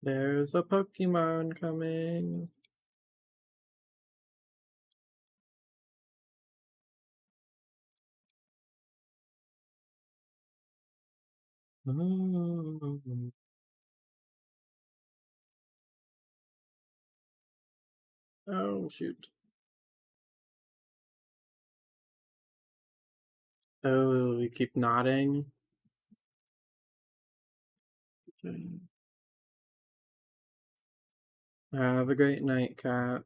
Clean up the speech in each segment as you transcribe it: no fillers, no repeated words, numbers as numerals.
There's a Pokemon coming. Oh, shoot. Oh, you keep nodding. Have a great night, cat.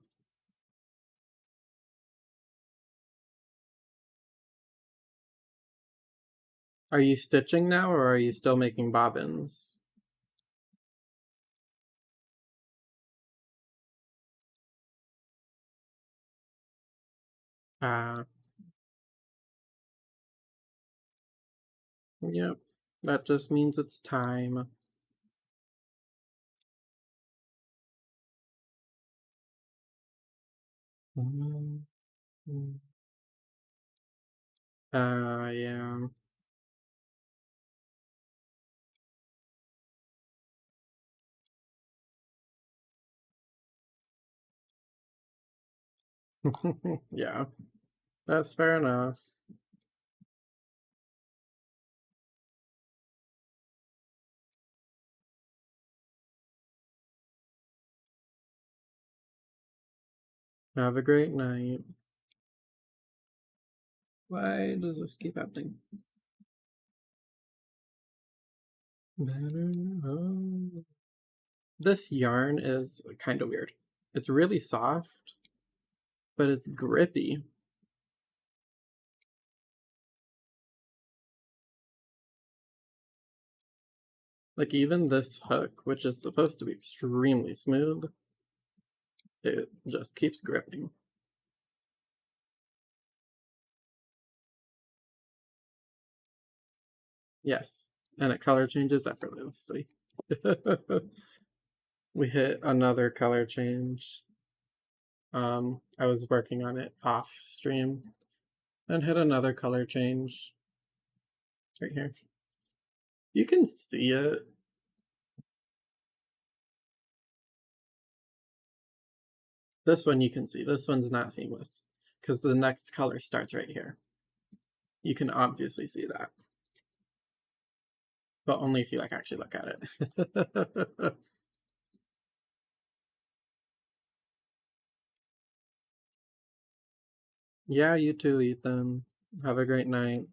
Are you stitching now, or are you still making bobbins? Ah, yep. That just means it's time. Yeah. Yeah, that's fair enough. Have a great night. Why does this keep happening? This yarn is kind of weird. It's really soft, but it's grippy. Like even this hook, which is supposed to be extremely smooth, it just keeps gripping. Yes, and it color changes effortlessly. We hit another color change. I was working on it off stream and hit another color change right here. You can see it. This one you can see. This one's not seamless because the next color starts right here. You can obviously see that, but only if you like actually look at it. Yeah, you too, Ethan. Have a great night.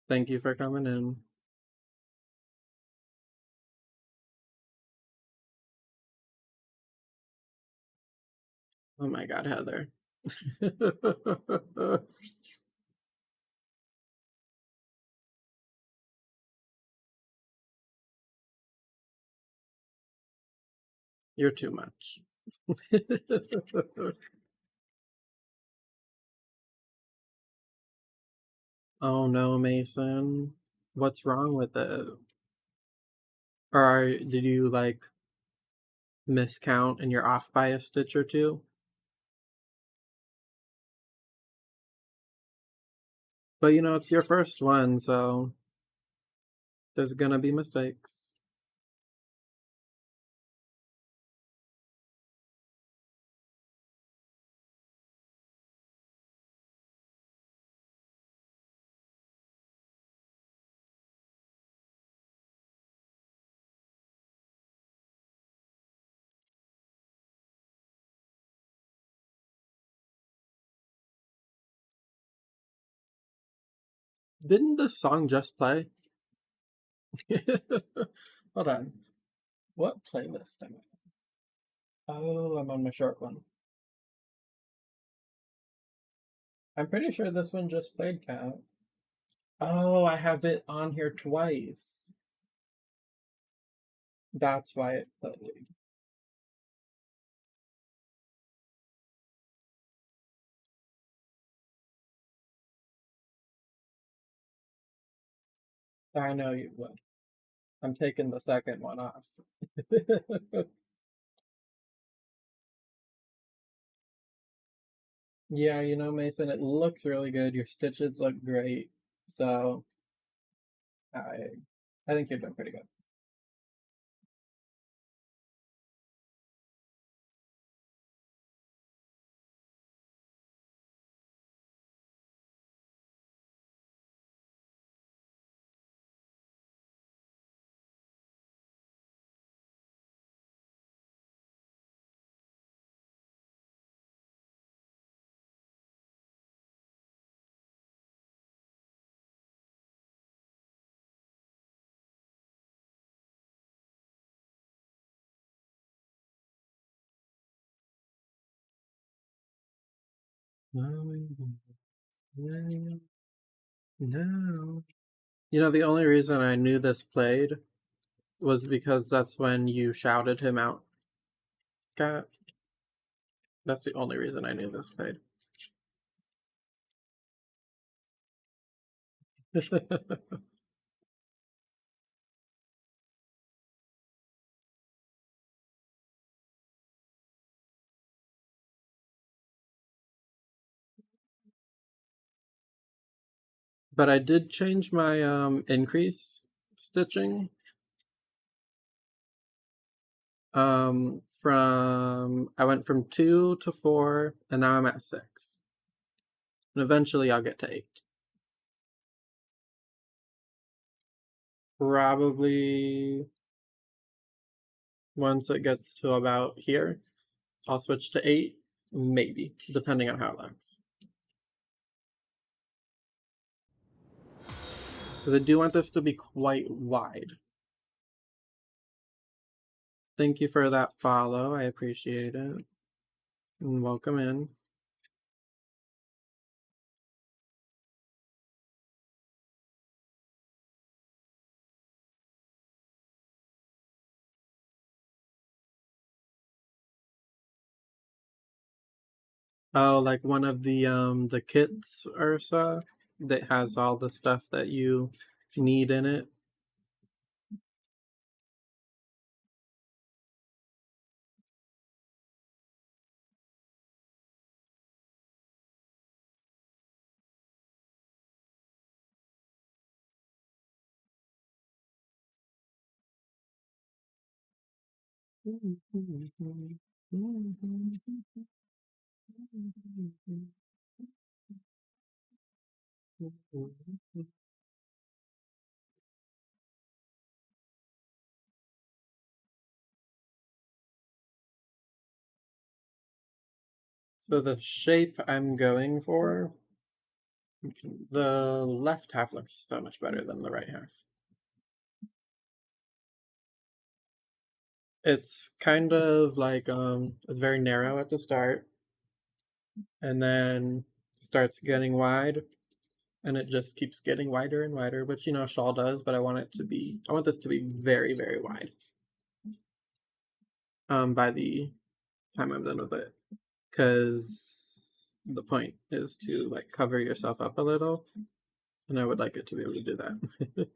Thank you for coming in. Oh my god, Heather. You're too much. Oh no, Mason. What's wrong with it? Did you like miscount and you're off by a stitch or two? But you know, it's your first one, so there's gonna be mistakes. Didn't this song just play? Hold on. What playlist am I on? Oh, I'm on my short one. I'm pretty sure this one just played, Cat. Oh, I have it on here twice. That's why it played. I know you would. I'm taking the second one off. Yeah, you know, Mason, it looks really good. Your stitches look great. So I I think you're doing pretty good. No. You know, the only reason I knew this played was because that's when you shouted him out. Cat. That's the only reason I knew this played. But I did change my increase stitching from I went from 2 to 4 and now I'm at 6. And eventually I'll get to 8. Probably once it gets to about here, I'll switch to 8, maybe, depending on how it looks. Because I do want this to be quite wide. Thank you for that follow. I appreciate it. And welcome in. Oh, like one of the kits or so that has all the stuff that you need in it. So the shape I'm going for, the left half looks so much better than the right half. It's kind of like it's very narrow at the start and then starts getting wide and it just keeps getting wider and wider, which you know shawl does, but I want this to be very, very wide. By the time I'm done with it. Because the point is to like cover yourself up a little, and I would like it to be able to do that.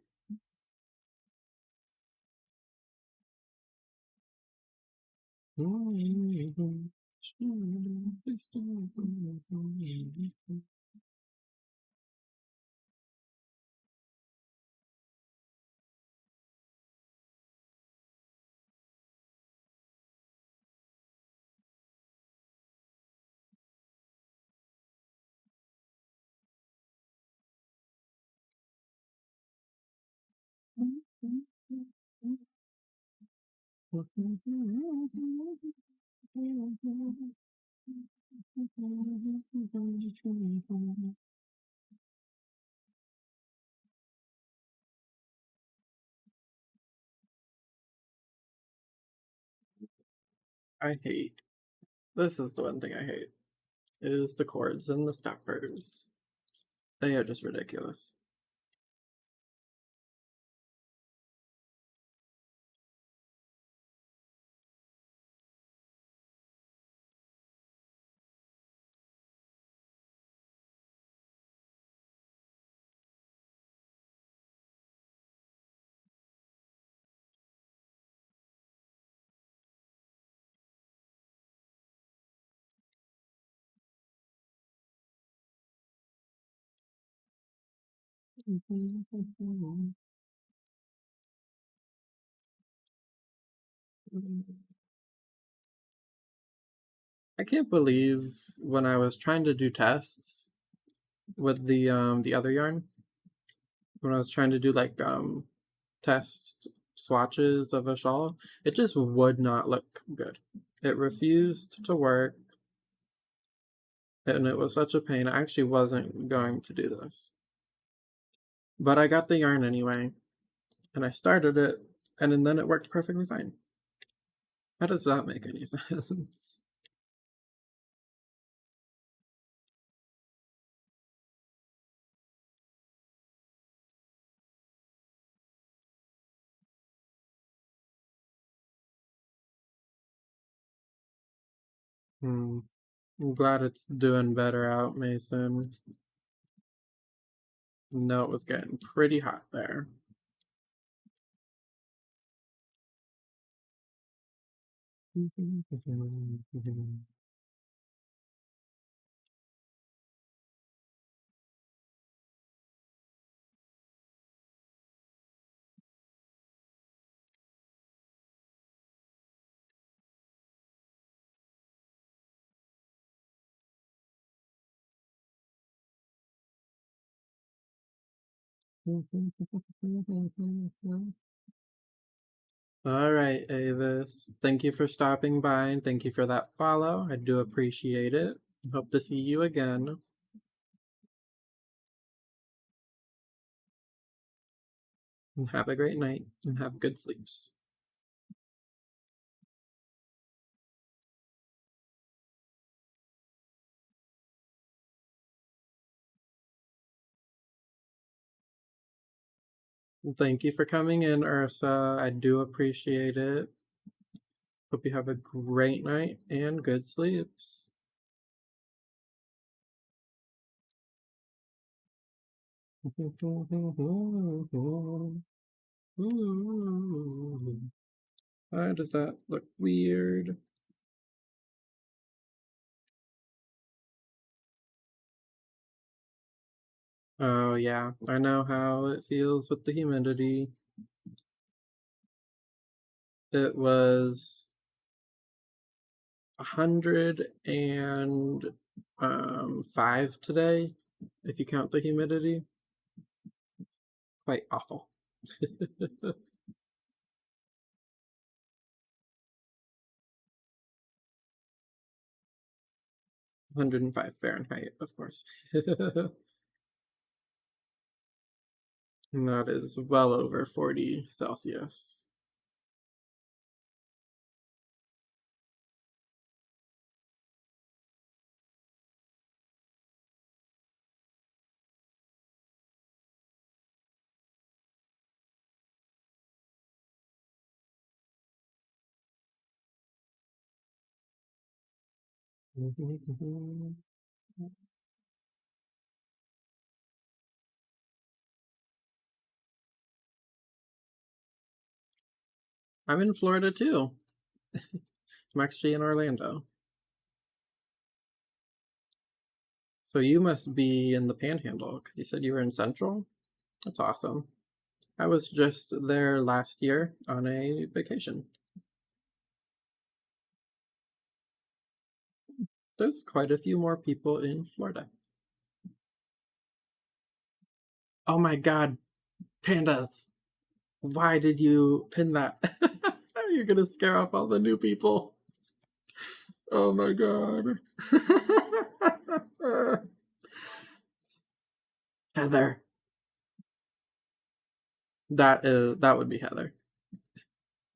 I hate this is the one thing I hate is the chords and the stoppers. They are just ridiculous. I can't believe when I was trying to do tests with the other yarn, when I was trying to do like test swatches of a shawl, it just would not look good. It refused to work, and it was such a pain. I actually wasn't going to do this. But I got the yarn anyway, and I started it, and then it worked perfectly fine. How does that make any sense? Hmm. I'm glad it's doing better out, Mason. No, it was getting pretty hot there. All right, Avis. Thank you for stopping by and thank you for that follow. I do appreciate it. Hope to see you again. And have a great night and have good sleeps. Thank you for coming in, Ursa. I do appreciate it. Hope you have a great night and good sleeps. Why does that look weird? Oh, yeah, I know how it feels with the humidity. It was 105 today, if you count the humidity. Quite awful. 105 Fahrenheit, of course. And that is well over 40 Celsius. I'm in Florida too. I'm actually in Orlando. So you must be in the Panhandle because you said you were in Central. That's awesome. I was just there last year on a vacation. There's quite a few more people in Florida. Oh my god, pandas! Why did you pin that? You're gonna scare off all the new people. Oh my god. Heather. That would be Heather.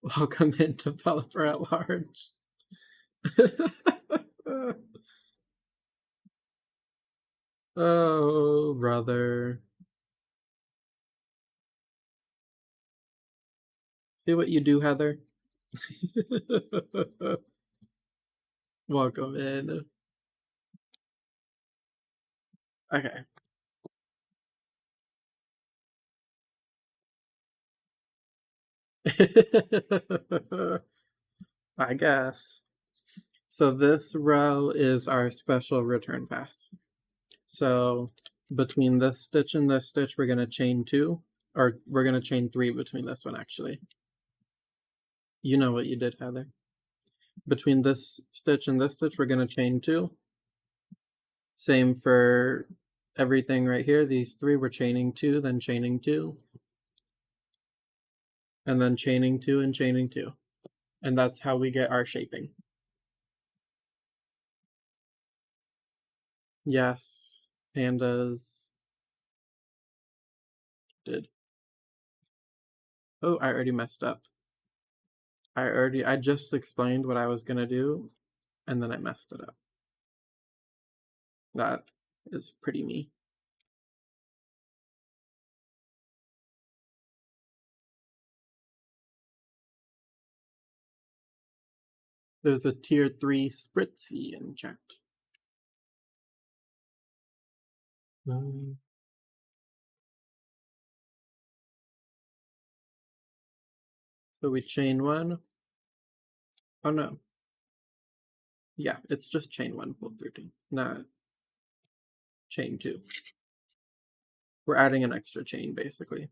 Welcome in, developer at large. Oh, brother. See what you do, Heather? Welcome in. Okay. I guess. So this row is our special return pass. So between this stitch and this stitch, we're going to chain two, or we're going to chain three between this one, actually. You know what you did, Heather. Between this stitch and this stitch, we're going to chain two. Same for everything right here. These three, we're chaining two, then chaining two, and then chaining two and chaining two. And that's how we get our shaping. Yes, pandas did. Oh, I already messed up. I just explained what I was gonna do, and then I messed it up. That is pretty me. There's a tier 3 spritzy in chat. So we chain 1. Oh no. Yeah, it's just chain 1 pull through 2, not chain 2. We're adding an extra chain basically.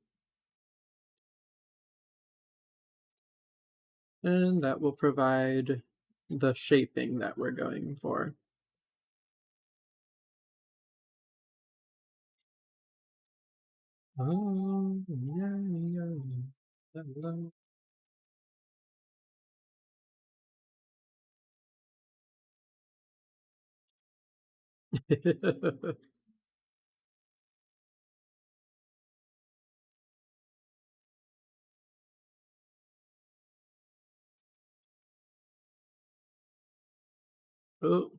And that will provide the shaping that we're going for. Oh, yeah, yeah. Oh,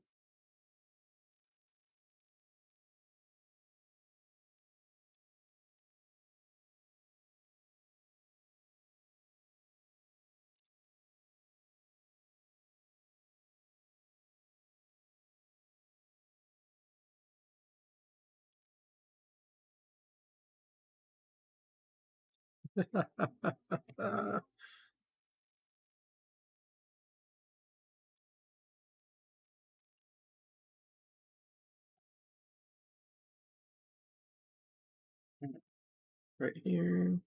right here.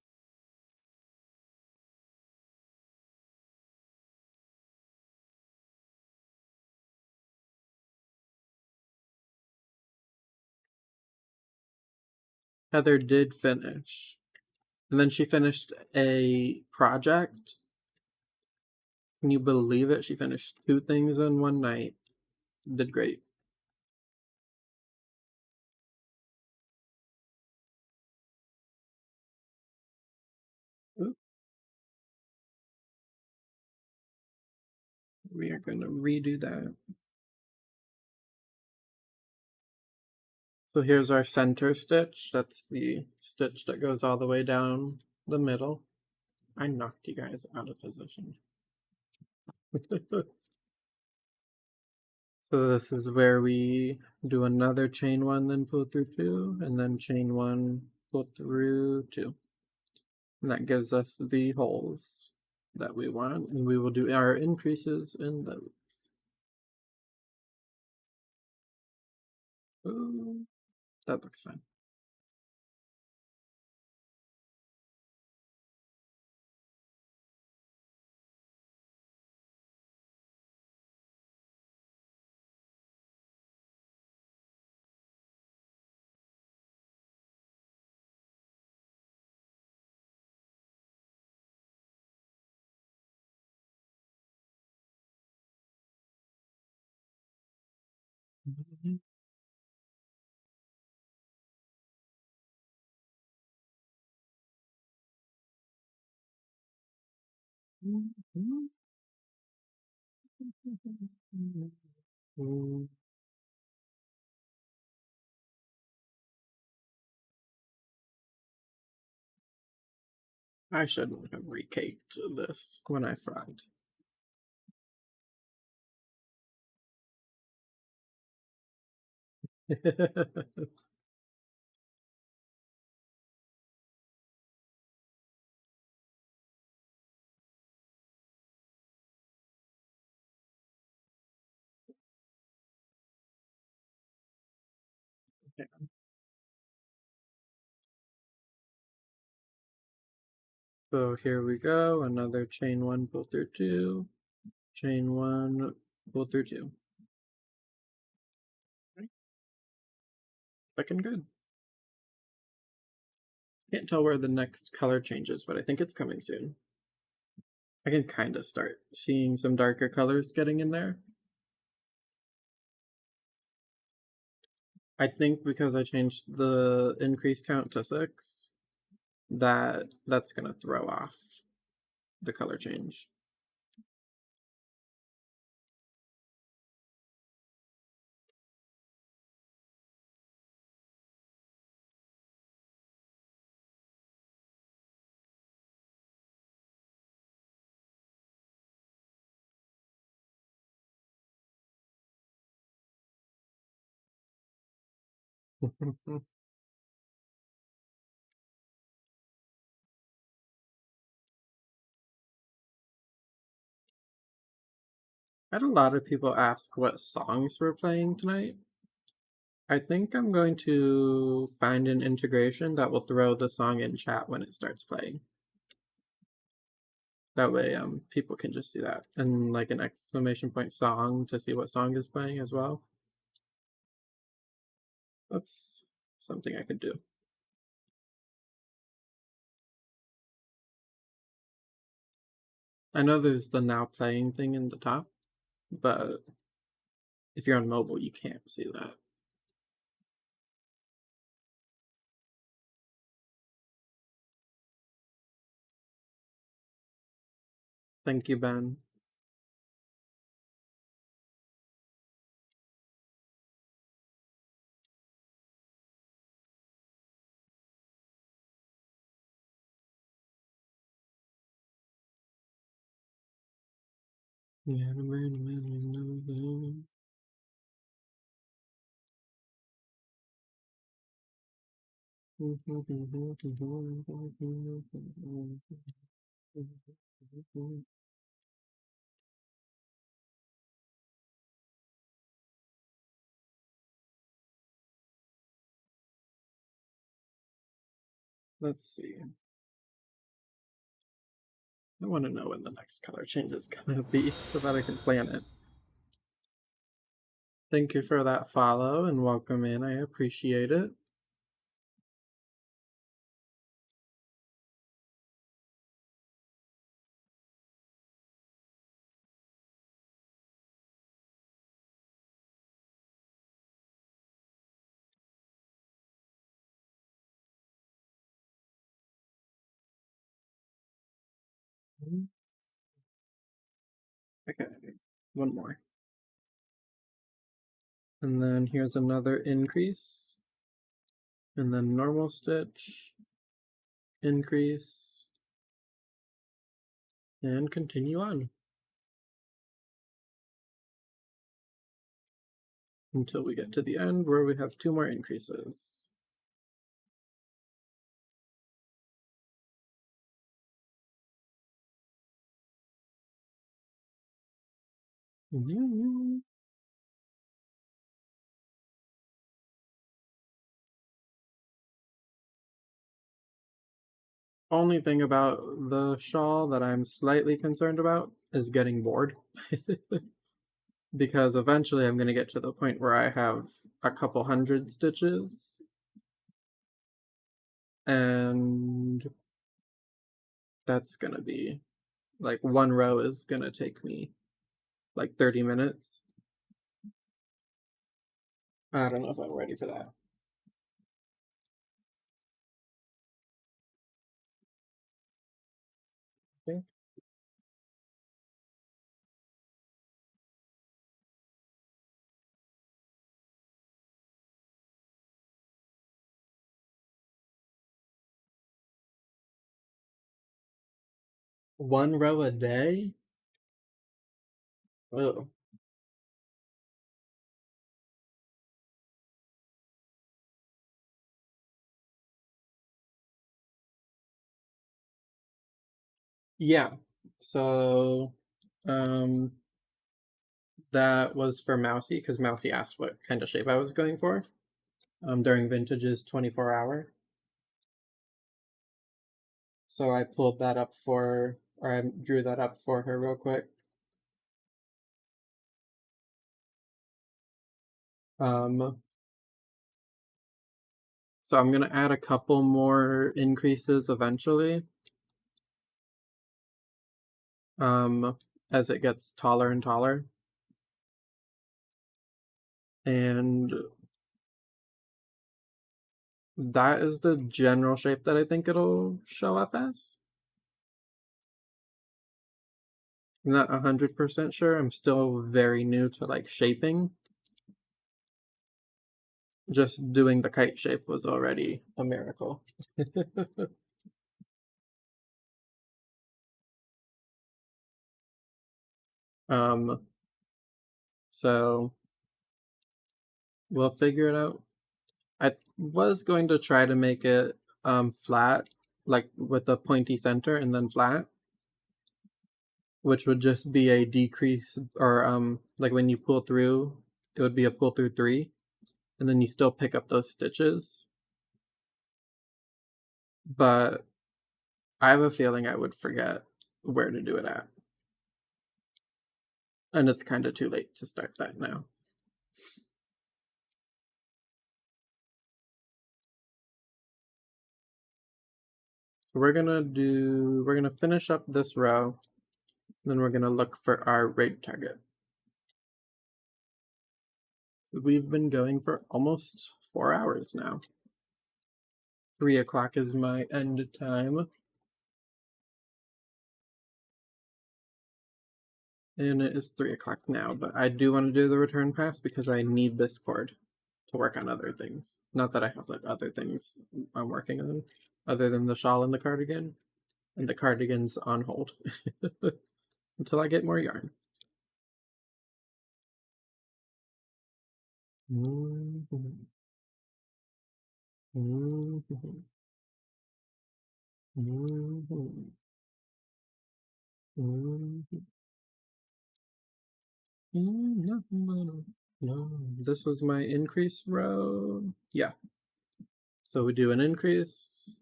Heather did finish. And then she finished a project. Can you believe it? She finished 2 things in one night. Did great. Ooh, we are going to redo that. So here's our center stitch. That's the stitch that goes all the way down the middle. I knocked you guys out of position. So this is where we do another chain 1, then pull through 2, and then chain 1, pull through 2. And that gives us the holes that we want, and we will do our increases in those. Ooh, that looks fine. I shouldn't have recaked this when I fried. So here we go, another chain 1, pull through 2, chain 1, pull through 2. Looking good. Can't tell where the next color changes, but I think it's coming soon. I can kind of start seeing some darker colors getting in there. I think because I changed the increase count to 6, that's gonna throw off the color change. I had a lot of people ask what songs we're playing tonight. I think I'm going to find an integration that will throw the song in chat when it starts playing. That way, people can just see that and like an exclamation point song to see what song is playing as well. That's something I could do. I know there's the now playing thing in the top, but if you're on mobile, you can't see that. Thank you, Ben. Let's see. I want to know when the next color change is gonna be so that I can plan it. Thank you for that follow and welcome in. I appreciate it. Okay, one more. And then here's another increase. And then normal stitch, increase, and continue on until we get to the end where we have 2 more increases. Only thing about the shawl that I'm slightly concerned about is getting bored. Because eventually I'm going to get to the point where I have a couple hundred stitches. And that's going to be like one row is going to take me like 30 minutes. I don't know if I'm ready for that. Okay. One row a day? Oh. Yeah. So, um, that was for Mousy because Mousy asked what kind of shape I was going for. During Vintage's 24-hour. So I pulled that up or I drew that up for her real quick. So I'm gonna add a couple more increases eventually. As it gets taller and taller. And that is the general shape that I think it'll show up as. I'm not 100% sure. I'm still very new to like shaping. Just doing the kite shape was already a miracle. um, so we'll figure it out. I was going to try to make it flat, like with a pointy center and then flat, which would just be a decrease, or like when you pull through, it would be a pull through 3, and then you still pick up those stitches. But I have a feeling I would forget where to do it at. And it's kind of too late to start that now. So we're gonna finish up this row, then we're gonna look for our raid target. We've been going for almost 4 hours now. 3 o'clock is my end time. And it is 3 o'clock now, but I do want to do the return pass because I need this cord to work on other things. Not that I have like other things I'm working on, other than the shawl and the cardigan. And the cardigan's on hold until I get more yarn. Mm-hmm. Mm-hmm. Mm-hmm. Mm-hmm. No, this was my increase row. Yeah. So we do an increase,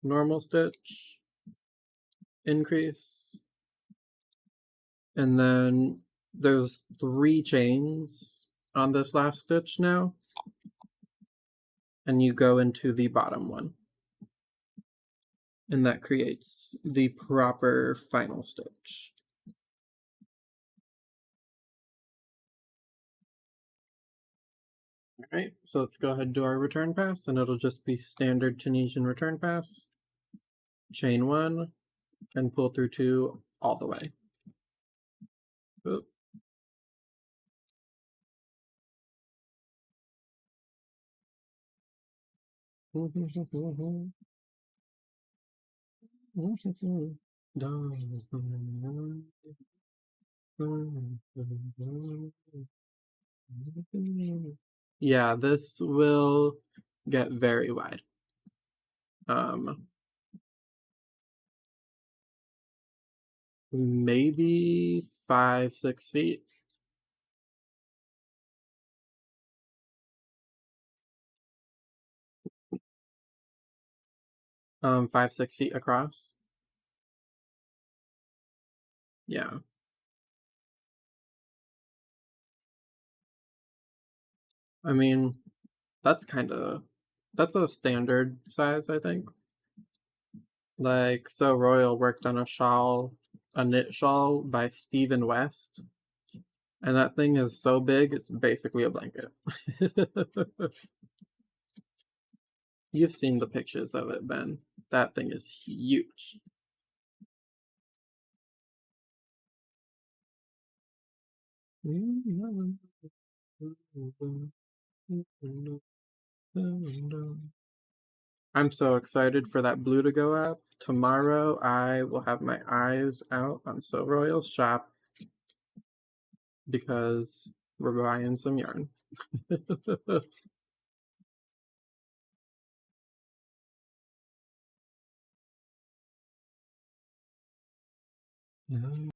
normal stitch, increase, and then there's 3 chains on this last stitch now, and you go into the bottom one. And that creates the proper final stitch. Alright, so let's go ahead and do our return pass, and it'll just be standard Tunisian return pass. Chain 1, and pull through 2 all the way. Oop. Yeah, this will get very wide. Maybe 5-6 feet. 5-6 feet across. Yeah. I mean, that's a standard size, I think. Like, So Royal worked on a knit shawl by Stephen West, and that thing is so big, it's basically a blanket. You've seen the pictures of it, Ben. That thing is huge. I'm so excited for that blue to go up. Tomorrow I will have my eyes out on So Royal's shop because we're buying some yarn.